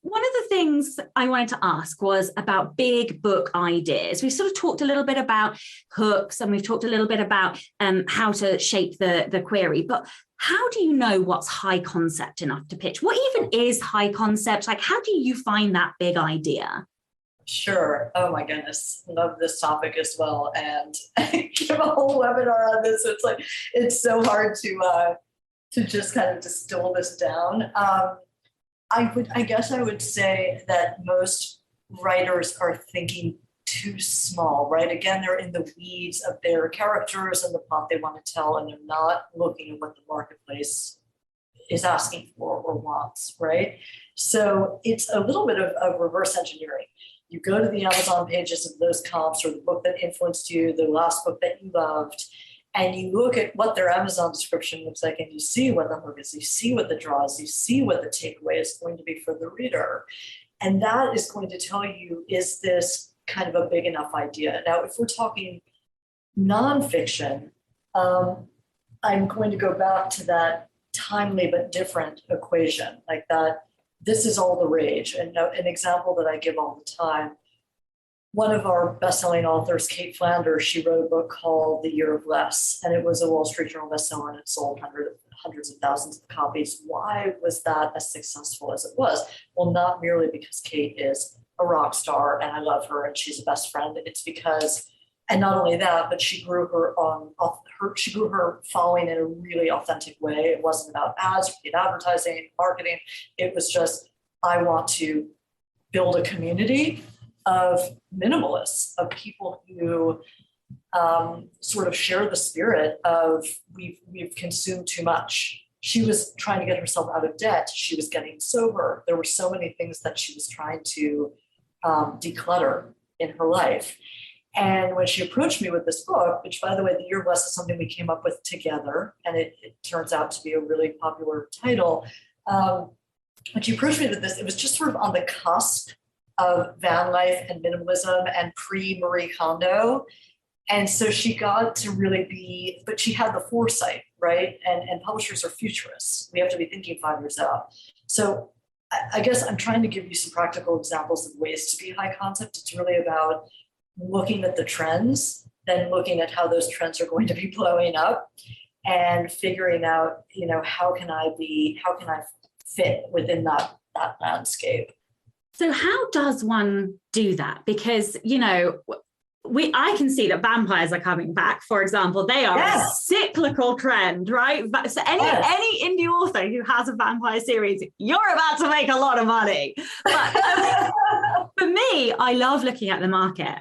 One of the things I wanted to ask was about big book ideas. We've sort of talked a little bit about hooks, and we've talked a little bit about how to shape the query, but how do you know what's high concept enough to pitch? What even is high concept? Like, how do you find that big idea? Sure. Oh my goodness. Love this topic as well. And I give a whole webinar on this. It's so hard to just kind of distill this down. I guess I would say that most writers are thinking too small, right? Again, they're in the weeds of their characters and the plot they want to tell, and they're not looking at what the marketplace is asking for or wants, right? So it's a little bit of reverse engineering. You go to the Amazon pages of those comps or the book that influenced you, the last book that you loved, and you look at what their Amazon description looks like, and you see what the hook is, you see what the draw is, you see what the takeaway is going to be for the reader. And that is going to tell you, is this kind of a big enough idea? Now, if we're talking nonfiction, I'm going to go back to that timely but different equation, like that this is all the rage. And an example that I give all the time, one of our best-selling authors, Kate Flanders, she wrote a book called The Year of Less, and it was a Wall Street Journal bestseller, and it sold hundreds of thousands of copies. Why was that as successful as it was? Well, not merely because Kate is a rock star and I love her and she's a best friend. It's because, and not only that, but she grew her following in a really authentic way. It wasn't about ads, advertising, marketing. It was just, I want to build a community of minimalists, of people who sort of share the spirit of we've consumed too much. She was trying to get herself out of debt. She was getting sober. There were so many things that she was trying to declutter in her life. And when she approached me with this book, which, by the way, The Year of Less is something we came up with together, and it turns out to be a really popular title. When she approached me with this, it was just sort of on the cusp of van life and minimalism and pre-Marie Kondo. And so she got to really be, but she had the foresight, right? And publishers are futurists. We have to be thinking 5 years out. So I guess I'm trying to give you some practical examples of ways to be high concept. It's really about looking at the trends, then looking at how those trends are going to be blowing up and figuring out, how can I fit within that landscape. So how does one do that? Because, I can see that vampires are coming back, for example. They are a cyclical trend, right? So any indie author who has a vampire series, you're about to make a lot of money. But for me, I love looking at the market.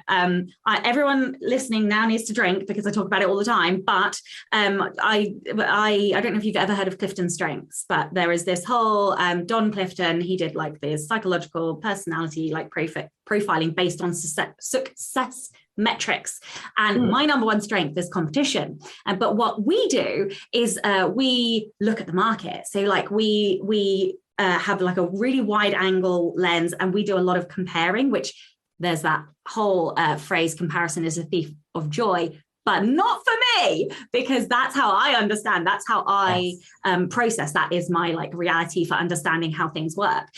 Everyone listening now needs to drink because I talk about it all the time. But I don't know if you've ever heard of Clifton Strengths, but there is this whole Don Clifton. He did like this psychological personality like profiling based on success metrics, and my number one strength is competition. But what we do is we look at the market. So like we have like a really wide angle lens, and we do a lot of comparing, which there's that whole phrase, comparison is a thief of joy, but not for me, because that's how I understand, that's how I process. That is my like reality for understanding how things work.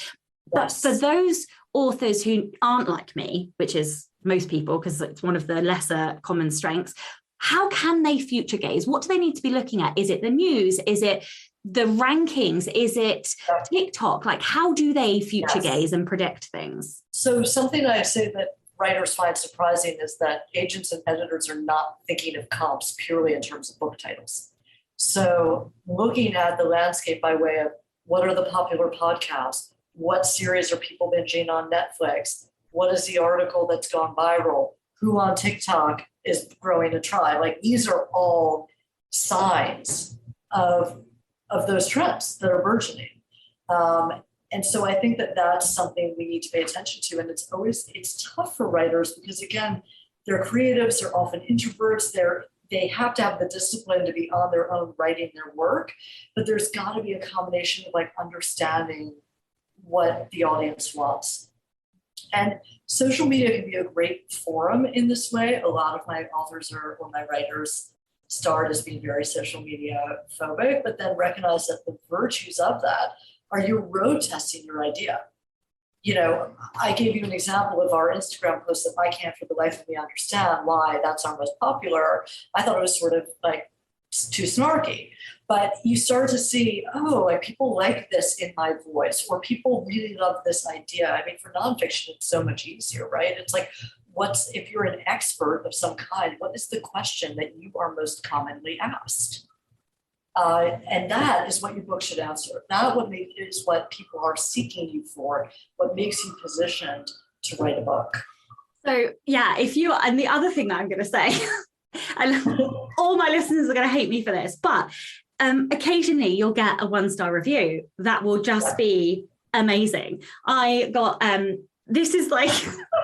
But for those authors who aren't like me, which is most people, because it's one of the lesser common strengths, how can they future gaze? What do they need to be looking at? Is it the news? Is it the rankings? Is it TikTok? Like, how do they future gaze and predict things? So something I say that writers find surprising is that agents and editors are not thinking of comps purely in terms of book titles. So looking at the landscape by way of what are the popular podcasts, what series are people binging on Netflix, what is the article that's gone viral, who on TikTok is growing a tribe. Like, these are all signs of those trends that are burgeoning. And so I think that that's something we need to pay attention to. And it's tough for writers because, again, they're creatives, they're often introverts, they have to have the discipline to be on their own writing their work, but there's got to be a combination of like understanding what the audience wants. And social media can be a great forum in this way. A lot of my authors or my writers start as being very social media phobic, but then recognize that the virtues of that are you're road testing your idea. I gave you an example of our Instagram post that I can't for the life of me understand why that's our most popular. I thought it was sort of like too snarky. But you start to see, like people like this in my voice, or people really love this idea. I mean, for nonfiction, it's so much easier, right? It's like, if you're an expert of some kind, what is the question that you are most commonly asked? And that is what your book should answer. That is what people are seeking you for, what makes you positioned to write a book. So yeah, and the other thing that I'm going to say, and all my listeners are going to hate me for this, but occasionally you'll get a 1-star review that will just be amazing. I got this is like,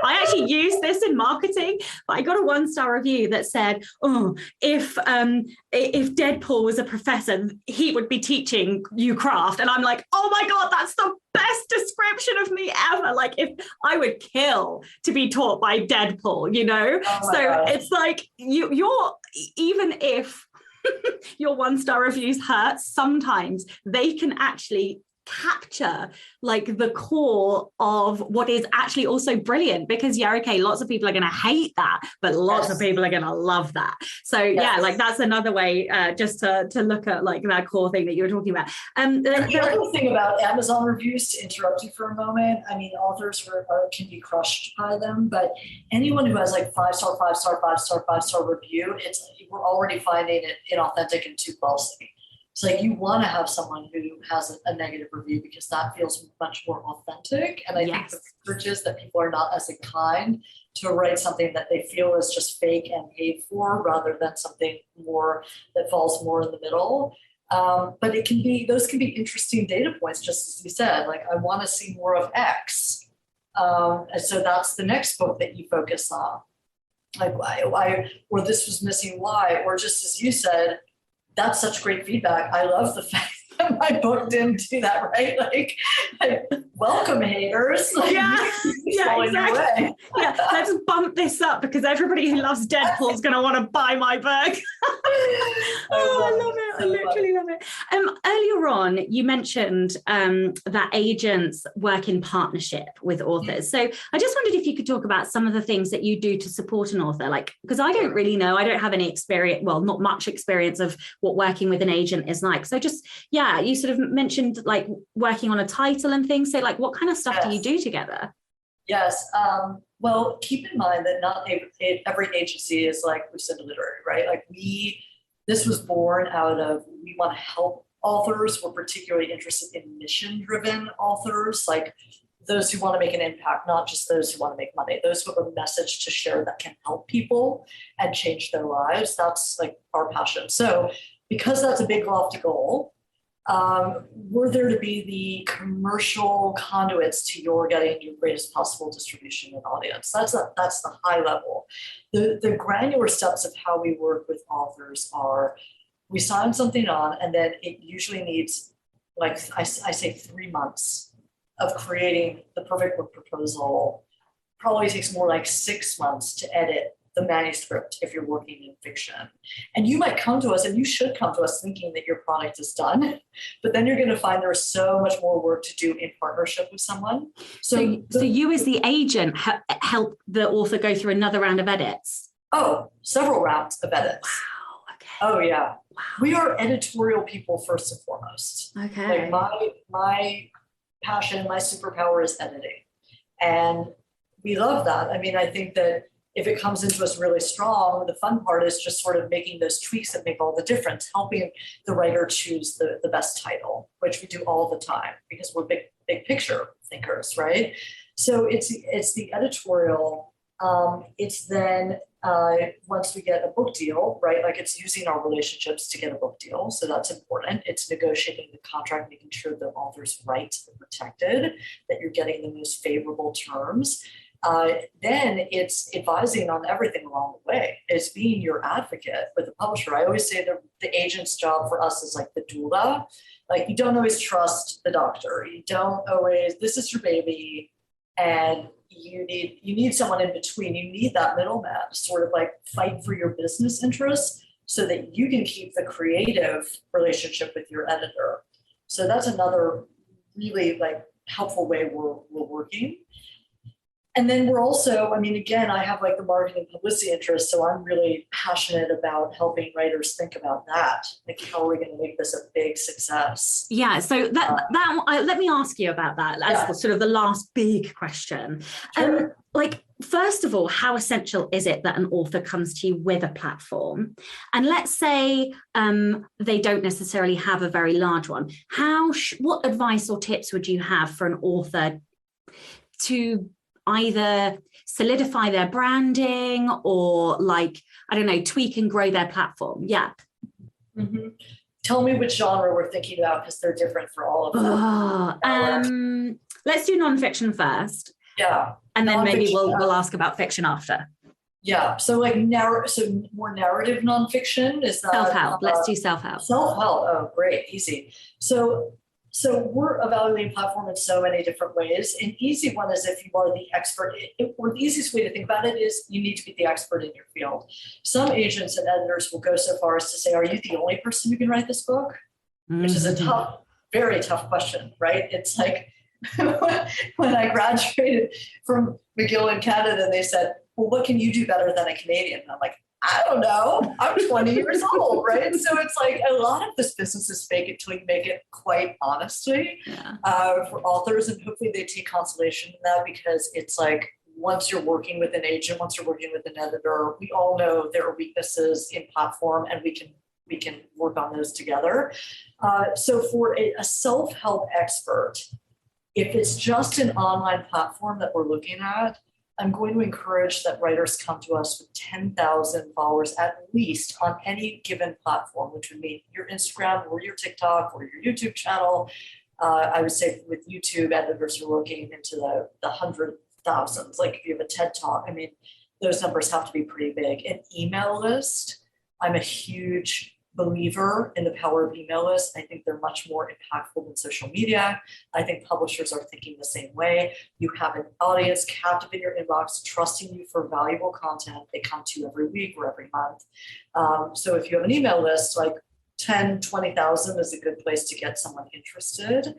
I actually use this in marketing, but I got a 1-star review that said, oh, if Deadpool was a professor, he would be teaching you craft. And I'm like, oh my God, that's the best description of me ever. Like, if I would kill to be taught by Deadpool, you know? So gosh. It's like you're, even if your 1-star reviews hurt, sometimes they can actually capture like the core of what is actually also brilliant, because lots of people are going to hate that, but lots of people are going to love that. So yeah, like that's another way just to look at like that core thing that you were talking about. The other thing about Amazon reviews, to interrupt you for a moment, I mean, authors can be crushed by them, but anyone who has like 5-star, 5-star, 5-star, 5-star review, we're already finding it inauthentic and too falsy. It's like you want to have someone who has a negative review, because that feels much more authentic. And I think the research is that people are not as inclined to write something that they feel is just fake and paid for, rather than something more that falls more in the middle. But those can be interesting data points, just as you said, like, I want to see more of X. And so that's the next book that you focus on. Like why, or this was missing Y, or just as you said, that's such great feedback. I love the fact that my book didn't do that, right? Like welcome haters. Like, exactly. Yeah, let's bump this up, because everybody who loves Deadpool is going to want to buy my book. I love it. I literally love it. Earlier on, you mentioned that agents work in partnership with authors. So I just wondered if you could talk about some of the things that you do to support an author, like, because I don't really know, I don't have any experience, well, not much experience of what working with an agent is like. So just, you sort of mentioned like working on a title and things. So like, what kind of stuff do you do together? Yes. Well, keep in mind that not every agency is like Lucinda Literary, right? Like this was born out of, we want to help authors. We're particularly interested in mission-driven authors, like those who want to make an impact, not just those who want to make money, those who have a message to share that can help people and change their lives. That's like our passion. So because that's a big lofty goal, we're there to be the commercial conduits to your getting your greatest possible distribution and audience. That's the high level. The granular steps of how we work with authors are, we sign something on, and then it usually needs, like I say, 3 months of creating the perfect book proposal. Probably takes more like 6 months to edit the manuscript if you're working in fiction. And you might come to us, and you should come to us thinking that your product is done, but then you're going to find there's so much more work to do in partnership with someone. So you as the agent help the author go through another round of edits? Oh, several rounds of edits. Wow. Okay. Oh yeah. Wow. We are editorial people first and foremost. Okay. Like my passion, my superpower is editing. And we love that. I mean, I think that if it comes into us really strong, the fun part is just sort of making those tweaks that make all the difference, helping the writer choose the best title, which we do all the time because we're big picture thinkers, right? So it's the editorial. It's then once we get a book deal, right? Like it's using our relationships to get a book deal. So that's important. It's negotiating the contract, making sure the author's rights are protected, that you're getting the most favorable terms. Then it's advising on everything along the way. It's being your advocate with the publisher. I always say the agent's job for us is like the doula. Like you don't always trust the doctor. You don't always, this is your baby, and you need someone in between. You need that middleman to sort of like fight for your business interests so that you can keep the creative relationship with your editor. So that's another really like helpful way we're working. And then we're also, I mean, again, I have like the marketing publicity interest, so I'm really passionate about helping writers think about that. Like, how are we going to make this a big success? Yeah, so let me ask you about that. That's sort of the last big question. Sure. Like, first of all, how essential is it that an author comes to you with a platform? And let's say they don't necessarily have a very large one. What advice or tips would you have for an author to either solidify their branding or like, I don't know, tweak and grow their platform. Yeah. Mm-hmm. Tell me which genre we're thinking about, because they're different for all of them. Let's do nonfiction first. Yeah. And then maybe we'll ask about fiction after. Yeah. So like more narrative nonfiction, is that self-help? Let's do self-help. Self-help. Oh, great. Easy. So we're evaluating platform in so many different ways. An easy one is if you are the expert, or the easiest way to think about it is you need to be the expert in your field. Some agents and editors will go so far as to say, are you the only person who can write this book? Which is a tough, very tough question, right? It's like when I graduated from McGill in Canada, they said, well, what can you do better than a Canadian? And I'm like, I don't know. I'm 20 years old, right? So it's like a lot of this business is fake it till you make it, quite honestly, for authors. And hopefully they take consolation in that, because it's like, once you're working with an agent, once you're working with an editor, we all know there are weaknesses in platform, and we can work on those together. So for a self-help expert, if it's just an online platform that we're looking at, I'm going to encourage that writers come to us with 10,000 followers at least on any given platform, which would mean your Instagram or your TikTok or your YouTube channel. I would say with YouTube, editors are looking into the 100,000s. Like if you have a TED Talk, I mean, those numbers have to be pretty big. An email list, I'm a huge believer in the power of email lists. I think they're much more impactful than social media. I think publishers are thinking the same way. You have an audience captive in your inbox, trusting you for valuable content. They come to you every week or every month. So if you have an email list, like 10, 20,000 is a good place to get someone interested.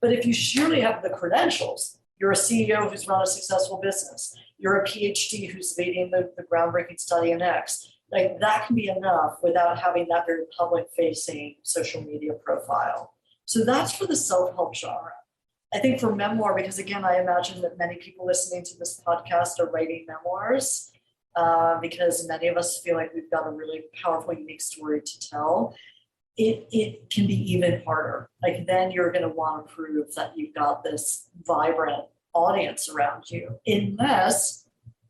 But if you surely have the credentials, you're a CEO who's run a successful business, you're a PhD who's leading the groundbreaking study in X, like that can be enough without having that very public-facing social media profile. So that's for the self-help genre. I think for memoir, because again, I imagine that many people listening to this podcast are writing memoirs, because many of us feel like we've got a really powerful, unique story to tell. It can be even harder. Like then you're going to want to prove that you've got this vibrant audience around you, unless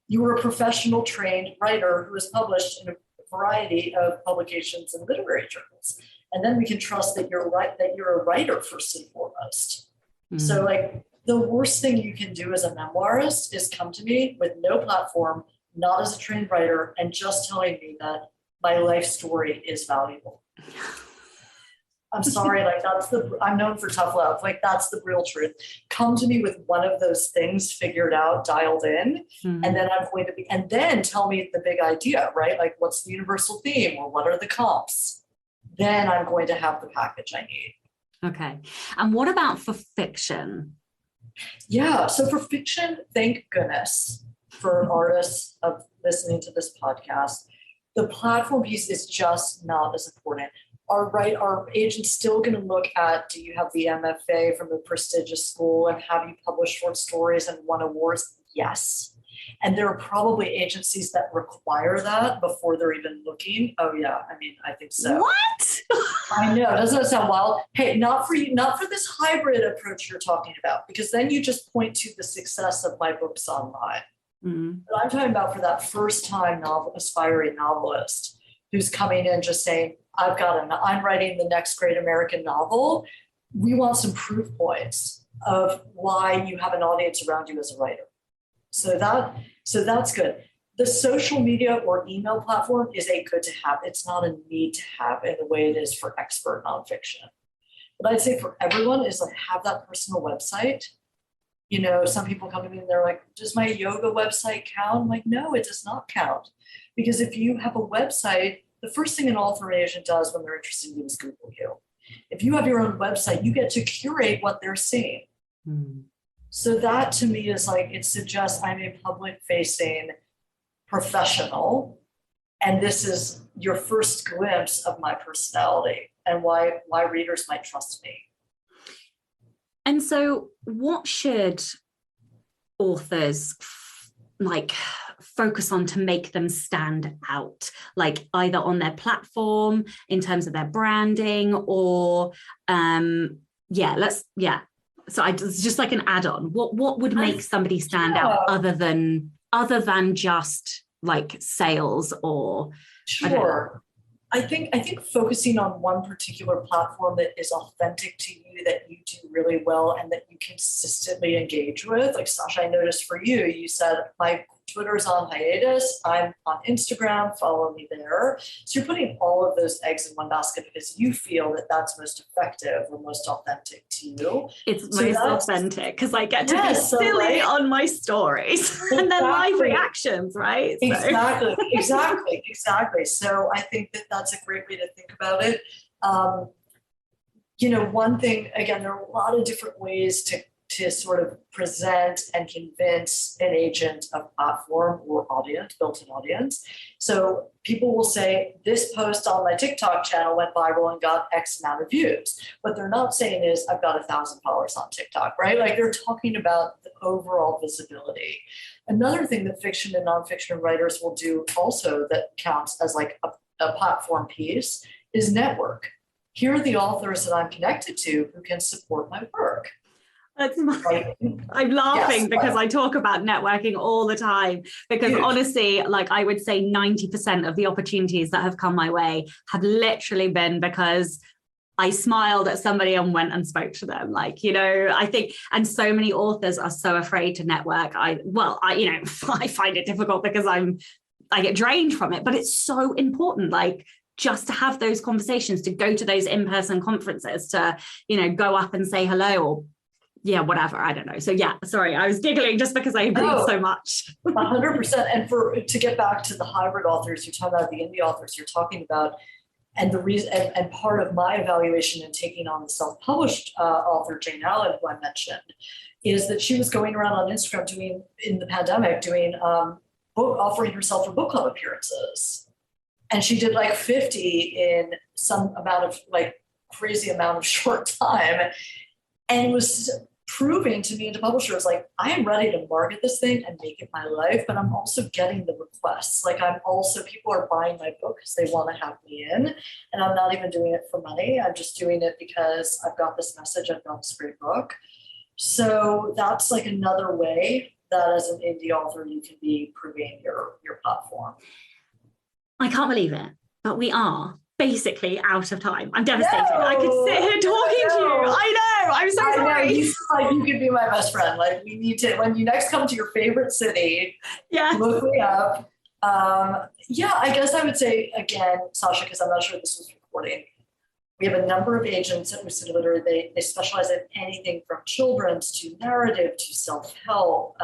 you were a professional trained writer who was published in a variety of publications and literary journals. And then we can trust that you're right, that you're a writer first and foremost. Mm-hmm. So like the worst thing you can do as a memoirist is come to me with no platform, not as a trained writer, and just telling me that my life story is valuable. I'm sorry, like I'm known for tough love. Like that's the real truth. Come to me with one of those things figured out, dialed in, and then I'm going to and then tell me the big idea, right? Like what's the universal theme or what are the comps? Then I'm going to have the package I need. Okay. And what about for fiction? Yeah. So for fiction, thank goodness for artists of listening to this podcast, the platform piece is just not as important. Our agent's still going to look at, do you have the MFA from a prestigious school and have you published short stories and won awards? Yes. And there are probably agencies that require that before they're even looking. Oh yeah, I mean, I think so. What? I know, doesn't it sound wild? Hey, not for you, not for this hybrid approach you're talking about, because then you just point to the success of my books online. Mm-hmm. But I'm talking about for that first time aspiring novelist who's coming in just saying, I'm writing the next great American novel. We want some proof points of why you have an audience around you as a writer. So that's good. The social media or email platform is a good to have. It's not a need to have in the way it is for expert nonfiction. But I'd say for everyone is like have that personal website. You know, some people come to me and they're like, does my yoga website count? I'm like, no, it does not count. Because if you have a website, the first thing an author agent does when they're interested in you is Google you. If you have your own website, you get to curate what they're seeing. So that to me is like, it suggests I'm a public-facing professional, and this is your first glimpse of my personality and why readers might trust me. And so what should authors focus on to make them stand out, like either on their platform in terms of their branding or So it's just like an add-on. What would make somebody stand out other than just like sales or Sure. I think focusing on one particular platform that is authentic to you, that you do really well and that you consistently engage with. Like Sasha, I noticed for you, you said my Twitter's on hiatus. I'm on Instagram, follow me there. So you're putting all of those eggs in one basket because you feel that that's most effective or most authentic to you. It's most authentic because I get to be silly on my stories and then live reactions, right? Exactly. So I think that that's a great way to think about it. One thing, again, there are a lot of different ways to sort of present and convince an agent of platform or audience, built-in audience. So people will say, this post on my TikTok channel went viral and got X amount of views. What they're not saying is, I've got 1,000 followers on TikTok, right? Like they're talking about the overall visibility. Another thing that fiction and nonfiction writers will do also that counts as like a platform piece is network. Here are the authors that I'm connected to who can support my work. I'm laughing because I talk about networking all the time because honestly, like I would say 90% of the opportunities that have come my way have literally been because I smiled at somebody and went and spoke to them. Like, I think, and so many authors are so afraid to network. I find it difficult because I get drained from it, but it's so important. Like, just to have those conversations, to go to those in-person conferences, to, go up and say hello or whatever. I don't know. So sorry, I was giggling just because I read so much. 100%. And to get back to the hybrid authors, you're talking about the indie authors you're talking about, and the reason, and part of my evaluation in taking on the self-published author Jane Allen, who I mentioned, is that she was going around on Instagram in the pandemic, offering herself for book club appearances. And she did like 50 in some amount of crazy amount of short time. And it was proving to me and to publishers, like, I am ready to market this thing and make it my life, but I'm also getting the requests. Like people are buying my book because they want to have me in, and I'm not even doing it for money. I'm just doing it because I've got this message, I've got this great book. So that's like another way that as an indie author, you can be proving your platform. I can't believe it, but we are basically out of time. I'm devastated. No, I could sit here talking to you. I know. I'm so sorry. You could be my best friend. Like, we need to, when you next come to your favorite city, look me up. I guess I would say again, Sasha, because I'm not sure this was recording, we have a number of agents at Lucinda Literary. They specialize in anything from children's to narrative to self-help.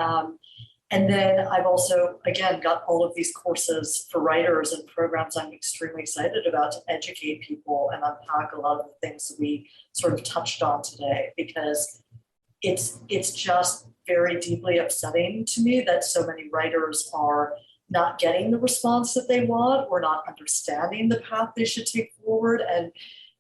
And then I've also, again, got all of these courses for writers and programs I'm extremely excited about to educate people and unpack a lot of the things that we sort of touched on today, because it's just very deeply upsetting to me that so many writers are not getting the response that they want or not understanding the path they should take forward. And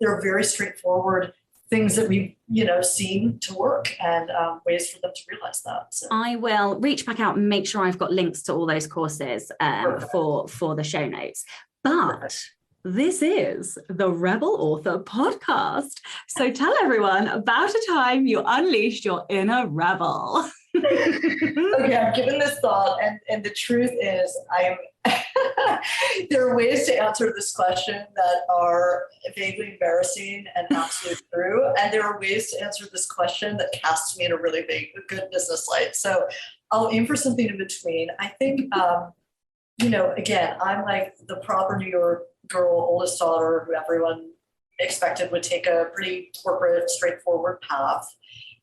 there are very straightforward things that we've seen to work and ways for them to realize that. So I will reach back out and make sure I've got links to all those courses for the show notes. But this is the Rebel Author Podcast. So tell everyone about a time you unleashed your inner rebel. Okay, I've given this thought, and the truth is there are ways to answer this question that are vaguely embarrassing and absolutely true, and there are ways to answer this question that casts me in a really good business light. So I'll aim for something in between. I think, again, I'm like the proper New York girl, oldest daughter, who everyone expected would take a pretty corporate, straightforward path.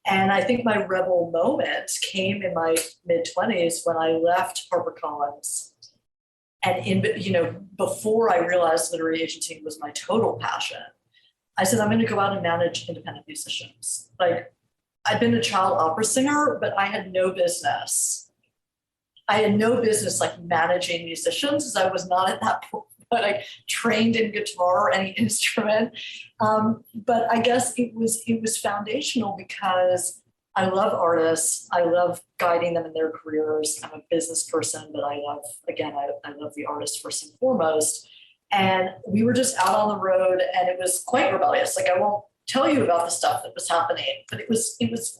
And I think my rebel moment came in my mid-20s when I left HarperCollins. And before I realized literary agenting was my total passion, I said, I'm going to go out and manage independent musicians. Like, I'd been a child opera singer, but I had no business. Like managing musicians, as I was not at that point. But I trained in guitar or any instrument. But I guess it was foundational because I love artists. I love guiding them in their careers. I'm a business person, but I love the artist first and foremost. And we were just out on the road, and it was quite rebellious. Like, I won't tell you about the stuff that was happening, but it was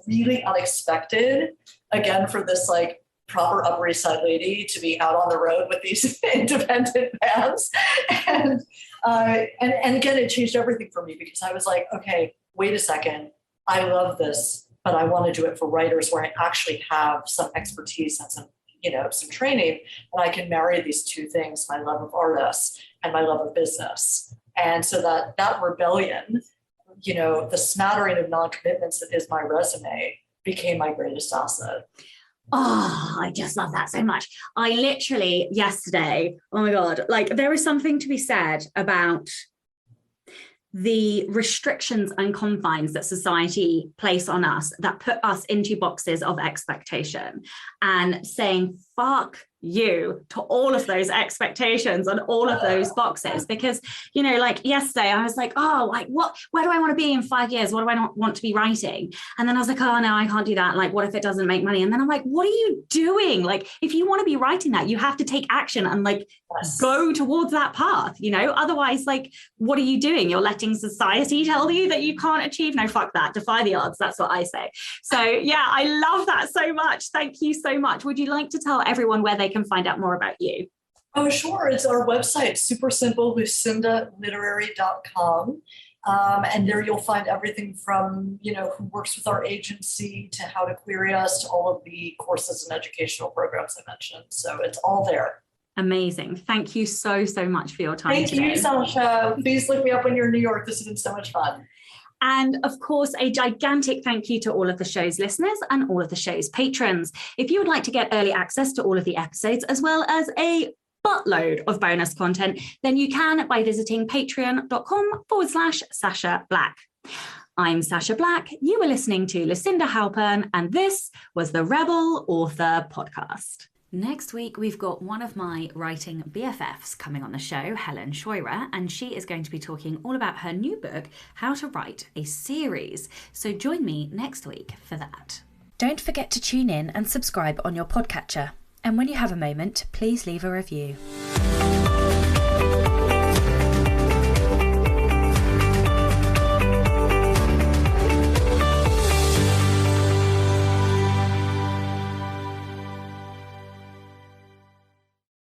really unexpected, again, for this like proper Upper East Side lady to be out on the road with these independent bands. And again, it changed everything for me, because I was like, okay, wait a second. I love this, but I want to do it for writers where I actually have some expertise and some training, and I can marry these two things, my love of artists and my love of business. And so that rebellion, the smattering of non-commitments that is my resume, became my greatest asset. Oh, I just love that so much. I literally yesterday, oh my God, like there is something to be said about the restrictions and confines that society place on us that put us into boxes of expectation, and saying, fuck you to all of those expectations and all of those boxes. Because, like yesterday I was like, oh, like where do I want to be in 5 years? What do I not want to be writing? And then I was like, oh no, I can't do that. Like, what if it doesn't make money? And then I'm like, what are you doing? Like, if you want to be writing that, you have to take action and like go towards that path, otherwise, like, what are you doing? You're letting society tell you that you can't achieve. No, fuck that. Defy the odds. That's what I say. So yeah, I love that so much. Thank you so much. Would you like to tell everyone where they can find out more about you? Oh, sure. It's our website, super simple, lucindaliterary.com. And there you'll find everything from, who works with our agency to how to query us to all of the courses and educational programs I mentioned. So it's all there. Amazing. Thank you so much for your time today. Thank you, Sasha. Please look me up when you're in New York. This has been so much fun. And of course, a gigantic thank you to all of the show's listeners and all of the show's patrons. If you would like to get early access to all of the episodes, as well as a buttload of bonus content, then you can by visiting patreon.com/Sasha Black. I'm Sasha Black. You were listening to Lucinda Halpern, and this was the Rebel Author Podcast. Next week, we've got one of my writing BFFs coming on the show, Helen Scheurer, and she is going to be talking all about her new book, How to Write a Series. So join me next week for that. Don't forget to tune in and subscribe on your podcatcher. And when you have a moment, please leave a review.